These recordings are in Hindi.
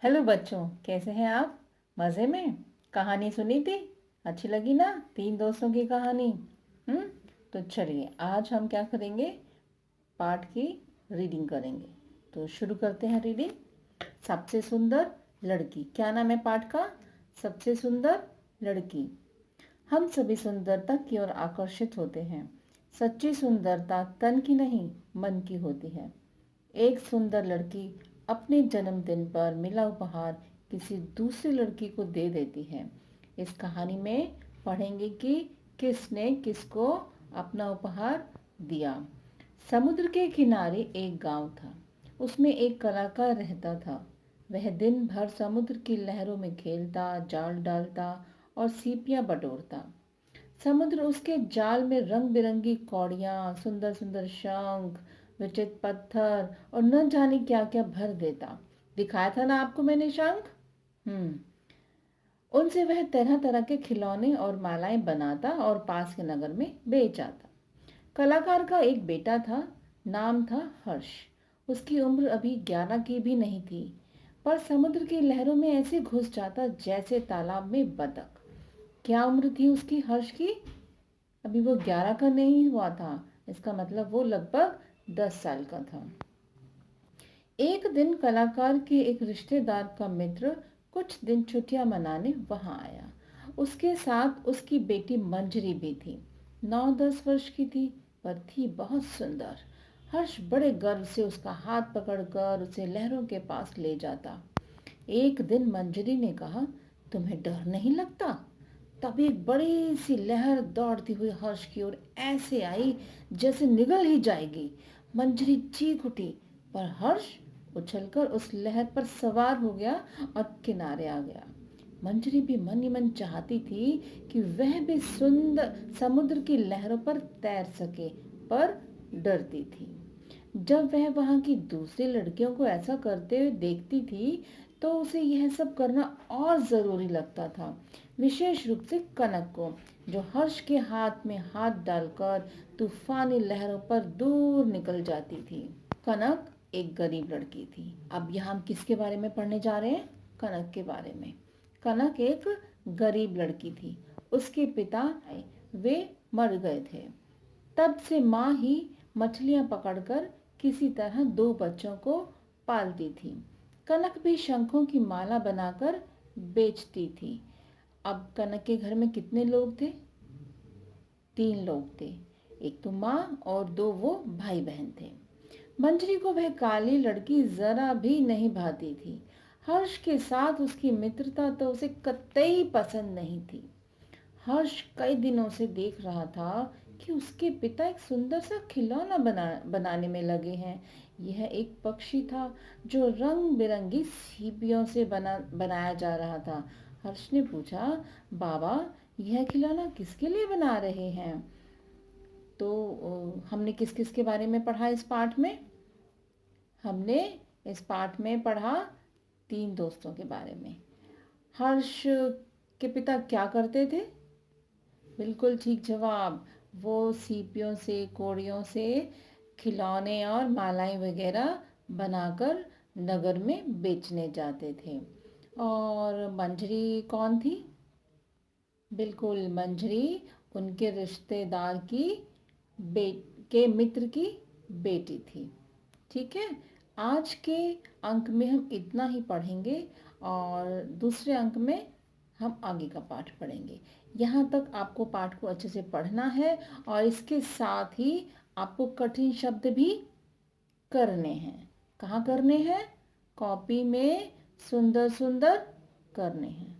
हेलो बच्चों, कैसे हैं आप? मज़े में? कहानी सुनी थी? अच्छी लगी ना? तीन दोस्तों की कहानी। हम्म। तो चलिए, आज हम क्या करेंगे? पाठ की रीडिंग करेंगे। तो शुरू करते हैं रीडिंग। सबसे सुंदर लड़की। क्या नाम है पाठ का? सबसे सुंदर लड़की। हम सभी सुंदरता की ओर आकर्षित होते हैं। सच्ची सुंदरता तन की नहीं, मन की होती है। एक सुंदर लड़की अपने जन्मदिन पर मिला उपहार किसी दूसरी लड़की को दे देती है। इस कहानी में पढ़ेंगे कि किसने किसको अपना उपहार दिया। समुद्र के किनारे एक गांव था। उसमें एक कलाकार रहता था। वह दिन भर समुद्र की लहरों में खेलता, जाल डालता और सीपियां बटोरता। समुद्र उसके जाल में रंग बिरंगी कौड़ियाँ, सुंदर सुंदर शंख, विचित्र पत्थर और न जाने क्या क्या भर देता। दिखाया था ना आपको मैंने शंख। हम्म। उनसे वह तरह तरह के खिलौने और मालाएं बनाता और पास के नगर में बेच आता। कलाकार का एक बेटा था। नाम था हर्ष। उसकी उम्र अभी 11 की भी नहीं थी, पर समुद्र की लहरों में ऐसे घुस जाता जैसे तालाब में बतख। क्या उम्र थी उसकी हर्ष की? अभी वो 11 का नहीं हुआ था। इसका मतलब वो लगभग 10 साल का था। एक दिन कलाकार के एक रिश्तेदार का मित्र कुछ दिन छुट्टियां मनाने वहां आया। उसके साथ उसकी बेटी मंजरी भी थी। 9-10 वर्ष की थी, पर थी बहुत सुंदर। हर्ष बड़े गर्व से उसका हाथ पकड़कर उसे लहरों के पास ले जाता। एक दिन मंजरी ने कहा, तुम्हें डर नहीं लगता? तभी एक बड़ी सी लहर दौड़ती हुई हर्ष की ओर ऐसे आई जैसे निगल ही जाएगी। मंजरी चीख उठी, पर हर्ष उछलकर उस लहर पर सवार हो गया और किनारे आ गया। मंजरी भी मन ही मन चाहती थी कि वह भी सुंदर समुद्र की लहरों पर तैर सके, पर डरती थी। जब वह वहां की दूसरी लड़कियों को ऐसा करते हुए देखती थी, तो उसे यह सब करना और ज़रूरी लगता था। विशेष रूप से कनक को, जो हर्ष के हाथ में हाथ डालकर तूफानी लहरों पर दूर निकल जाती थी। कनक एक गरीब लड़की थी। अब यहाँ हम किसके बारे में पढ़ने जा रहे हैं? कनक के बारे में। कनक एक गरीब लड़की थी। उसके पिता वे मर गए थे। तब से माँ ही मछलियाँ पकड़कर किसी तरह दो बच्चों को पालती थी। कनक भी शंखों की माला बनाकर बेचती थी। अब कनक के घर में कितने लोग थे? 3 लोग थे। एक तो माँ और 2 वो भाई बहन थे। मंजरी को वह काली लड़की जरा भी नहीं भाती थी। हर्ष के साथ उसकी मित्रता तो उसे कतई पसंद नहीं थी। हर्ष कई दिनों से देख रहा था कि उसके पिता एक सुंदर सा खिलौना बनाने में लगे हैं। यह एक पक्षी था जो रंग बिरंगी सीपियों से बनाया जा रहा था। हर्ष ने पूछा, बाबा, यह खिलौना किसके लिए बना रहे हैं? तो हमने किस किस के बारे में पढ़ा इस पाठ में? हमने इस पाठ में पढ़ा 3 दोस्तों के बारे में। हर्ष के पिता क्या करते थे? बिल्कुल ठीक जवाब। वो सीपियों से, कोड़ियों से खिलौने और मालाएं वगैरह बनाकर नगर में बेचने जाते थे। और मंजरी कौन थी? बिल्कुल, मंजरी उनके रिश्तेदार की के मित्र की बेटी थी। ठीक है। आज के अंक में हम इतना ही पढ़ेंगे और दूसरे अंक में हम आगे का पाठ पढ़ेंगे। यहाँ तक आपको पाठ को अच्छे से पढ़ना है और इसके साथ ही आपको कठिन शब्द भी करने हैं। कहाँ करने हैं? कॉपी में सुंदर सुंदर करने हैं।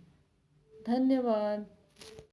धन्यवाद।